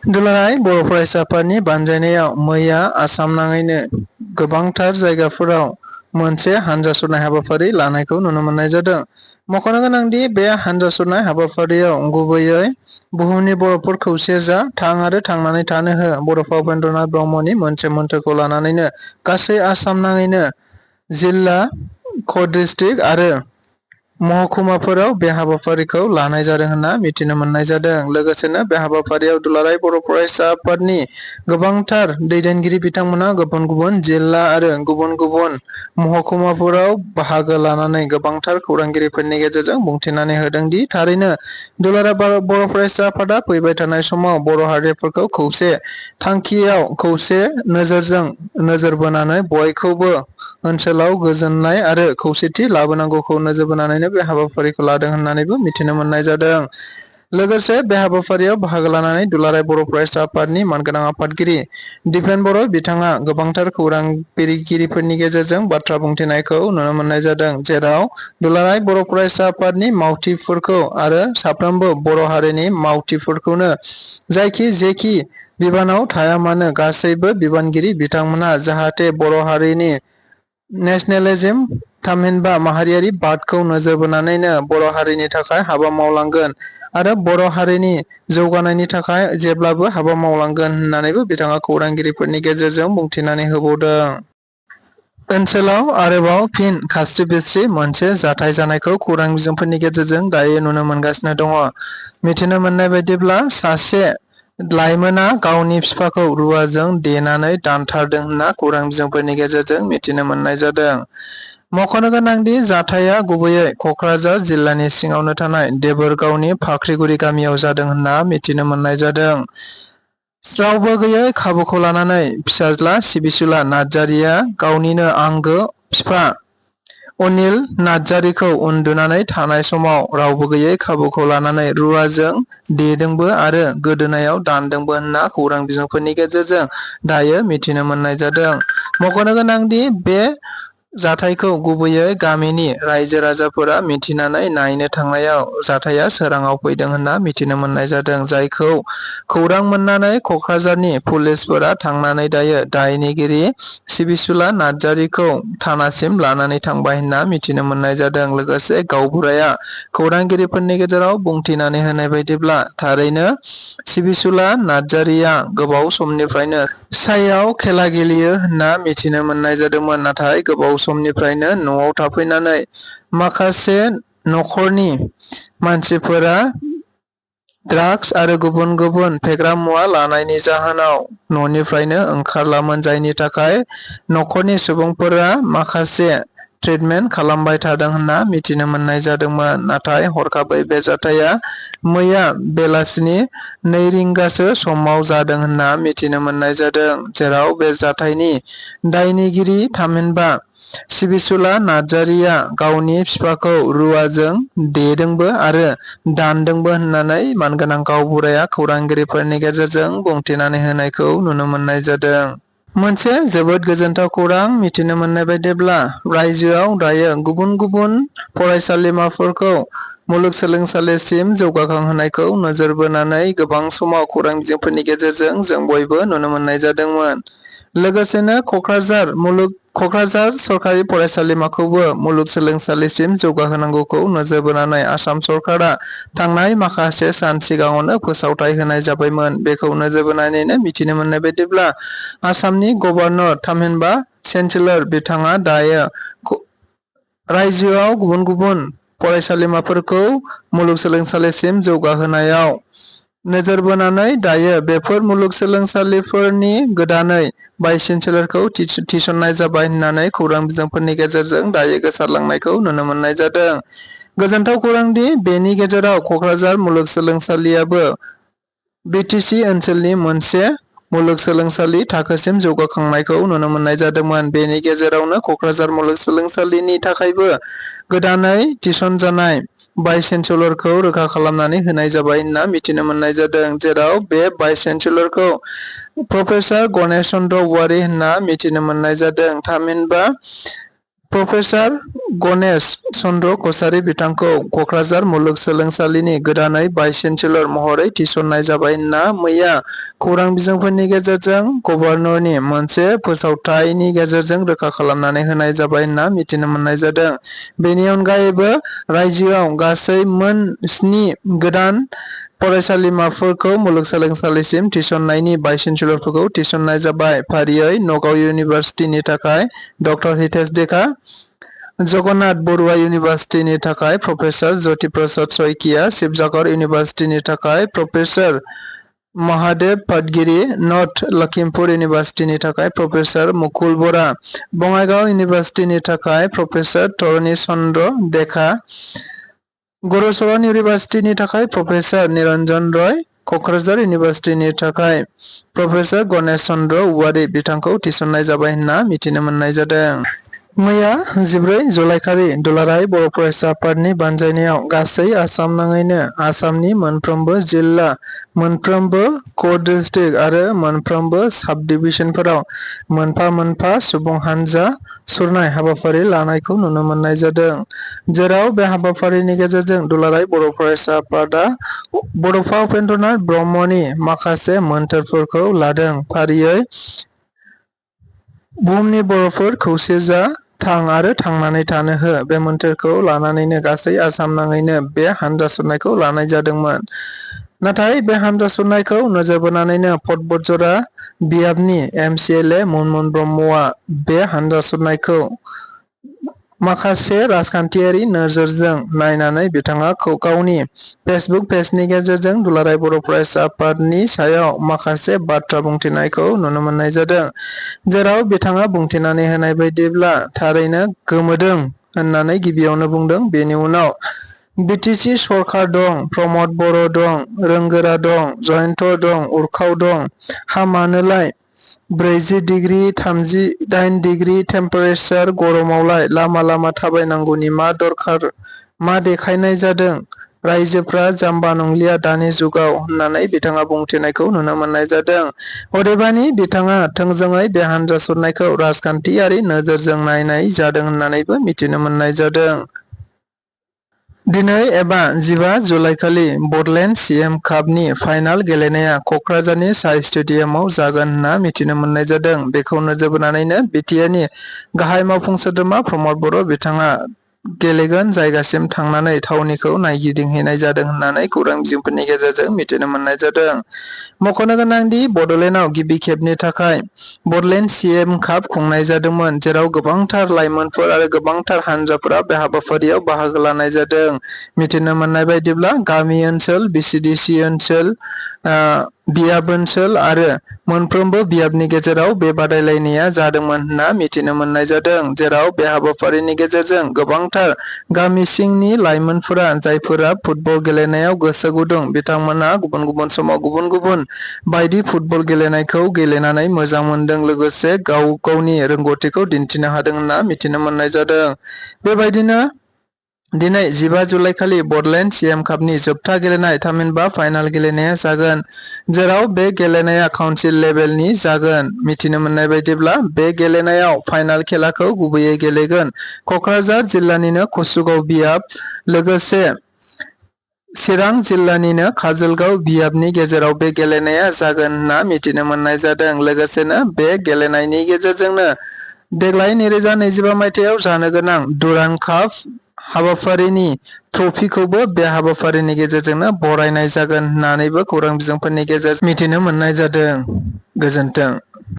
दुलाराय बर' फरायसा आफादनि बानजायनायाव मैया आसाम नाङैनो गोबांथार जायगाफोराव मोनसे हानजा सुरनाय हाबाफारि लानायखौ नुनो मोननाय जादों। मख'नो गोनांदि बे हानजा सुरनाय हाबाफारियाव गुबैयै बुहुमनि बर'फोर खौसे जा, थां आरो थांनानै थानो हो बड'फा उपेन्द्रनाथ ब्रह्मनि मोनसे मोन्थोरखौ लानानैनो गासै आसाम नाङैनो जिल्ला, डिस्ट्रिक्ट आरो महकुमाफोराव बे हाबाफारिखौ लानाय जादों होनना मिथिनो मोननाय जादों। लोगोसेनो बे हाबाफारियाव दुलाराय बर' फरायसा आफादनि गोबांथार दैदेनगिरि बिथांमोना गुबुन गुबुन जिल्ला आरो गुबुन गुबुन महकुमाफोराव बाहागो लानानै गोबांथार खौरांगिरिफोरनि गेजेरजों बुंथिनानै होदों दि थारैनो दुलाराय बर' फरायसा आफादा फैबाय थानाय समाव बर' हारिफोरखौ खौसे थांखियाव खौसे नोजोरजों नोजोर बोनानै बयखौबो ओनसोलाव गोजोननाय आरो खौसेथि लाबोनांगौखौ नोजोर बोनानैनो बे हाबाफारिखौ लादों होननानैबो मिथिनो मोननाय जादों। लोगोसे बे हाबाफारियाव बाहागो लानानै दुलाराय बर' फरायसा आफादनि मानगोनां आफादगिरि दिपेन बर' बिथाङा गोबांथार खौरांगिरिफोरनि गेजेरजों बाथ्रा बुंथिनायखौ नुनो मोननाय जादों। जेराव दुलाराय बर' फरायसा आफादनि मावथिफोरखौ आरो साफ्रोमबो बर' हारिनि मावथिफोरखौनो जायखि जेखि बिबानाव थाया मानो गासैबो बिबानगिरि बिथांमोना जाहाथे बर' हारिनि नेशनेलिज्म थामहिनबा माहारियारि बादखौ नोजोर बोनानैनो बर' हारिनि थाखाय हाबा मावलांगोन आरो बर' हारिनि जौगानायनि थाखाय जेब्लाबो हाबा मावलांगोन होननानैबो बिथाङा खौरांगिरिफोरनि गेजेरजों बुंथिनानै होबावदों। ओनसोलाव आरोबाव फिन खास्रि बिस्रि मोनसे जाथाय जानायखौ खौरां बिजोंफोरनि गेजेरजों दायो नुनो मोनगासिनो दङ। मिथिनो मोननाय बायदिब्ला सासे लाइमोना गावनि बिफाखौ रुवाजों देनानै दानथारदों होनना खौरां बिजोंफोरनि गेजेरजों मिथिनो मोननाय जादों। मख'नो गोनांदि जाथाया गुबैयै क'क्राझार जिल्लानि सिङावनो थानाय देबोरगावनि फाख्रिगुरि गामियाव जादों होनना मिथिनो मोननाय जादों। रावबो गैयै खाबुखौ लानानै फिसाज्ला सिबिसुला नार्जारिया गावनिनो आंगो बिफा अनिल नार्जारिखौ उन्दुनानै थानाय समाव रावबो गैयै खाबुखौ लानानै रुवाजों देदोंबो आरो गोदोनायाव दानदोंबो होनना खौरां बिजोंफोरनि गेजेरजों दायो मिथिनो मोननाय जादों। मख'नो गोनांदि बे जाथायखौ गुबैयै गामिनि रायजो राजाफोरा मिथिनानै नायनो थांनायाव जाथाया सोराङाव फैदों होनना मिथिनो मोननाय जादों। जायखौ खौरां मोननानै क'क्राझारनि पुलिसफोरा थांनानै दायो दायनिगिरि सिबिसुला नार्जारिखौ थानासिम लानानै थांबाय होनना मिथिनो मोननाय जादों। लोगोसे गावबुराया खौरांगिरिफोरनि गेजेराव बुंथिनानै होनाय बायदिब्ला थारैनो सिबिसुला नार्जारिया गोबाव समनिफ्रायनो सायाव खेला गेलेयो होनना मिथिनो मोननाय जादोंमोन। नाथाय गोबाव समनिफ्रायनो न'आव थाफैनानै माखासे नखरनि मानसिफोरा ड्राग्स आरो गुबुन गुबुन फेग्रा मुवा लानायनि जाहोनाव न'निफ्रायनो ओंखारलामोन। जायनि थाखाय नखरनि सुबुंफोरा माखासे ट्रिटमेन्ट खालामबाय थादों होनना मिथिनो मोननाय जादोंमोन। नाथाय हरखाबै बे जाथाया मैया बेलासिनि 2 रिंगासो समाव जादों होनना मिथिनो मोननाय जादों। जेराव बे जाथायनि दायनिगिरि थामहिनबा सिबिसुला नार्जारिया गावनि बिफाखौ रुवाजों देदोंबो आरो दानदोंबो होननानै मानगोनां गावबुराया खौरांगिरिफोरनि गेजेरजों बुंथिनानै होनायखौ नुनो मोननाय जादों। मोनसे जोबोद गोजोनथाव खौरां मिथिनो मोननाय बायदिब्ला रायजोआव दायो गुबुन गुबुन फरायसालिमाफोरखौ मुलुगसोलोंसालिसिम जौगाखांहोनायखौ नोजोर बोनानै गोबां समाव खौरां बिजोंफोरनि गेजेरजों जों बयबो नुनो मोननाय जादोंमोन। लोगोसेनो क'क्राझार सरकारि फरायसालिमाखौबो मुलुगसोलोंसालिसिम जौगाहोनांगौखौ नोजोर बोनानै आसाम सरकारा थांनाय माखासे सान सिगाङावनो फोसावथाय होनाय जाबायमोन। बेखौ नोजोर बोनानैनो मिथिनो मोननाय बायदिब्ला आसामनि गभर्नर थामहिनबा चेन्सेलर बिथाङा दायो रायजोआव गुबुन गुबुन फरायसालिमाफोरखौ मुलुगसोलोंसालिसिम जौगाहोनायाव नोजोर बोनानै दायो बेफोर मुलुगसोलोंसालिफोरनि गोदानै भाइस चेन्सेलरखौ थिसननाय जाबाय होननानै खौरां बिजोंफोरनि गेजेरजों दायो गोसारलांनायखौ नुनो मोननाय जादों। गोजोनथाव खौरांदि बेनि गेजेराव क'क्राझार मुलुगसोलोंसालियाबो बिटिसि ओनसोलनि मोनसे मुलुगसोलोंसालि थाखोसिम जौगाखांनायखौ नुनो मोननाय जादोंमोन। बेनि गेजेरावनो क'क्राझार मुलुगसोलोंसालिनि थाखायबो गोदानै थिसनजानाय भाइस चेन्सेलरखौ रोखा खालामनानै होनाय जाबाय होनना मिथिनो मोननाय जादों। जेराव बे भाइस चेन्सेलरखौ प्रफेसार गणेश चन्द्र औवारी होनना मिथिनो मोननाय जादों। थामहिनबा प्रफेसार गणेश चन्द्र कछारी बिथांखौ कक्राझार मुलुगसोलोंसालिनि गोदानै भाइस चेन्सेलर महरै थिसननाय जाबाय होनना मैया खौरां बिजोंफोरनि गेजेरजों गभर्नरनि मोनसे फोसावथायनि गेजेरजों रोखा खालामनानै होनाय जाबाय होनना मिथिनो मोननाय जादों। बेनि अनगायैबो रायजोआव गासै मोन 7 गोदान फरायसालिमाफोरखौ मुलुगसोलोंसालिसिम थिसननायनि भाइस चेन्सेलरफोरखौ थिसननाय जाबाय। फारियै नगाव इउनिभार्सिटिनि थाखाय ड हितेश देखा, जगन्नाथ बरुवा इउनिभार्सिटिनि थाखाय प्रफेसार ज्योति प्रसाद शइकिया, शिवसागर इउनिभार्सिटिनि थाखाय प्रफेसार महादेव पाटगिरि, नर्थ लखीमपुर इउनिभार्सिटिनि थाखाय प्रफेसार मुकुल बरा, बङाइगाव इउनिभार्सिटिनि थाखाय प्रफेसार धरणी चन्द्र देखा, गरचरन इउनिभार्सिटिनि थाखाय प्रफेसार निरंजन रय, कक्राझार इउनिभार्सिटिनि थाखाय प्रफेसार गणेश चन्द्र औवारी बिथांखौ थिसननाय जाबाय होनना मिथिनो मोननाय जादों। मैया 14 जुलाइखालि दुलाराय बर' फरायसा आफादनि बानजायनायाव गासै आसाम नाङैनो आसामनि मोनफ्रोमबो जिल्ला, मोनफ्रोमबो क'-डिस्ट्रिक्ट आरो मोनफ्रोमबो साब डिभिजनफोराव मोनफा मोनफा सुबुं हानजा सुरनाय हाबाफारि लानायखौ नुनो मोननाय जादों। जेराव बे हाबाफारिनि गेजेरजों दुलाराय बर' फरायसा आफादा बड'फा उपेन्द्रनाथ ब्रह्मनि माखासे मोन्थोरफोरखौ लादों। फारियै बुहुमनि बर'फोर खौसे जा, थां आरो थांनानै थानो हो, बे मोन्थोरखौ लानानैनो गासै आसाम नाङैनो बे हानजा सुरनायखौ लानाय जादोंमोन। नाथाय बे हानजा सुरनायखौ नोजोर बोनानैनो फटबटजरा बियाबनि MCLA मुनमुन ब्रह्मआ बे हानजा सुरनायखौ माखासे राजखान्थियारि नोजोरजों नायनानै बिथाङा गावनि फेसबुक पेजनि गेजेरजों दुलाराय बर' फरायसा आफादनि सायाव माखासे बाथ्रा बुंथिनायखौ नुनो मोननाय जादों। जेराव बिथाङा बुंथिनानै होनाय बायदिब्ला थारैनो गोमोदों होननानै गिबियावनो बुंदों। बेनि उनाव BTC सरकार दं, प्रमद बर' दं, रोंगोरा दं, जयन्त दं, उर्खाव दं, हामानोलाय 40 डिग्री 38 डिग्री टेम्पारेचार गरमावलाय लामा लामा थाबायनांगौनि मा दरखार, मा देखायनाय जादों, रायजोफ्रा जाम्बा नंलिया दानि जुगाव होननानै बिथाङा बुंथिनायखौ नुनो मोननाय जादों। अदेबानि बिथाङा थोंजोङै बे हानजा सुरनायखौ राजखान्थियारि नोजोरजों नायनाय जादों होननानैबो मिथिनो मोननाय जादों। दिनै एबा 15 जुलाइखालि बडलेण्ड CM कापनि फाइनाल गेलेनाया कक्राझारनि साइ स्टेडियामाव जागोन होनना मिथिनो मोननाय जादों। बेखौ नोजोर बोनानैनो बिटिआरनि गाहाय मावफुं सोद्रोमा प्रमद बर' बिथाङा गेलेगोन जायगासिम थांनानै थावनिखौ नायगिदिंहैनाय जादों होननानै खौरां बिजोंफोरनि गेजेरजों मिथिनो मोननाय जादों। मख'नो गोनांदि बडलेण्डआव गिबि खेबनि थाखाय बडलेण्ड CM काप खुंनाय जादोंमोन। जेराव गोबांथार लाइमोनफोर आरो गोबांथार हानजाफोरा बे हाबाफारियाव बाहागो लानाय जादों। मिथिनो मोननाय बायदिब्ला गामि ओनसोल, BCDC ओनसोल, बियाब ओनसोल आरो मोनफ्रोमबो बियाबनि गेजेराव बे बादायलायनाया जादोंमोन होनना मिथिनो मोननाय जादों। जेराव बे हाबाफारिनि गेजेरजों गोबांथार गामि सिंनि लाइमोनफोरा जायफोरा फुटबल गेलेनायाव गोसो गुदुं बिथांमोनहा गुबुन गुबुन समाव गुबुन गुबुन बायदि फुटबल गेलेनायखौ गेलेनानै मोजां मोनदों, लोगोसे गाव गावनि रोंगौथिखौ दिन्थिनो हादों होनना मिथिनो मोननाय जादों। बेबायदिनो दिनै 15 जुलाइखालि बडलेण्ड CM कापनि जोबथा गेलेनाय थामहिनबा फाइनाल गेलेनाया जागोन। जेराव बे गेलेनाया काउन्सिल लेभेलनि जागोन। मिथिनो मोननाय बायदिब्ला बे गेलेनायाव फाइनाल खेलाखौ गुबैयै गेलेगोन कक्राझार जिल्लानिनो कसुगाव बियाब लोगोसे चिरां जिल्लानिनो काजलगाव बियाबनि गेजेराव बे गेलेनाया जागोन होनना मिथिनो मोननाय जादों। लोगोसेनो बे गेलेनायनि गेजेरजोंनो देग्लाय 2025 मायथाइयाव जानो गोनां डुरान्ड काप हाबाफारिनि ट्रफिखौबो बे हाबाफारिनि गेजेरजोंनो बरायनाय जागोन होननानैबो खौरां बिजोंफोरनि गेजेरजों मिथिनो मोननाय जादों। गोजोन्थों।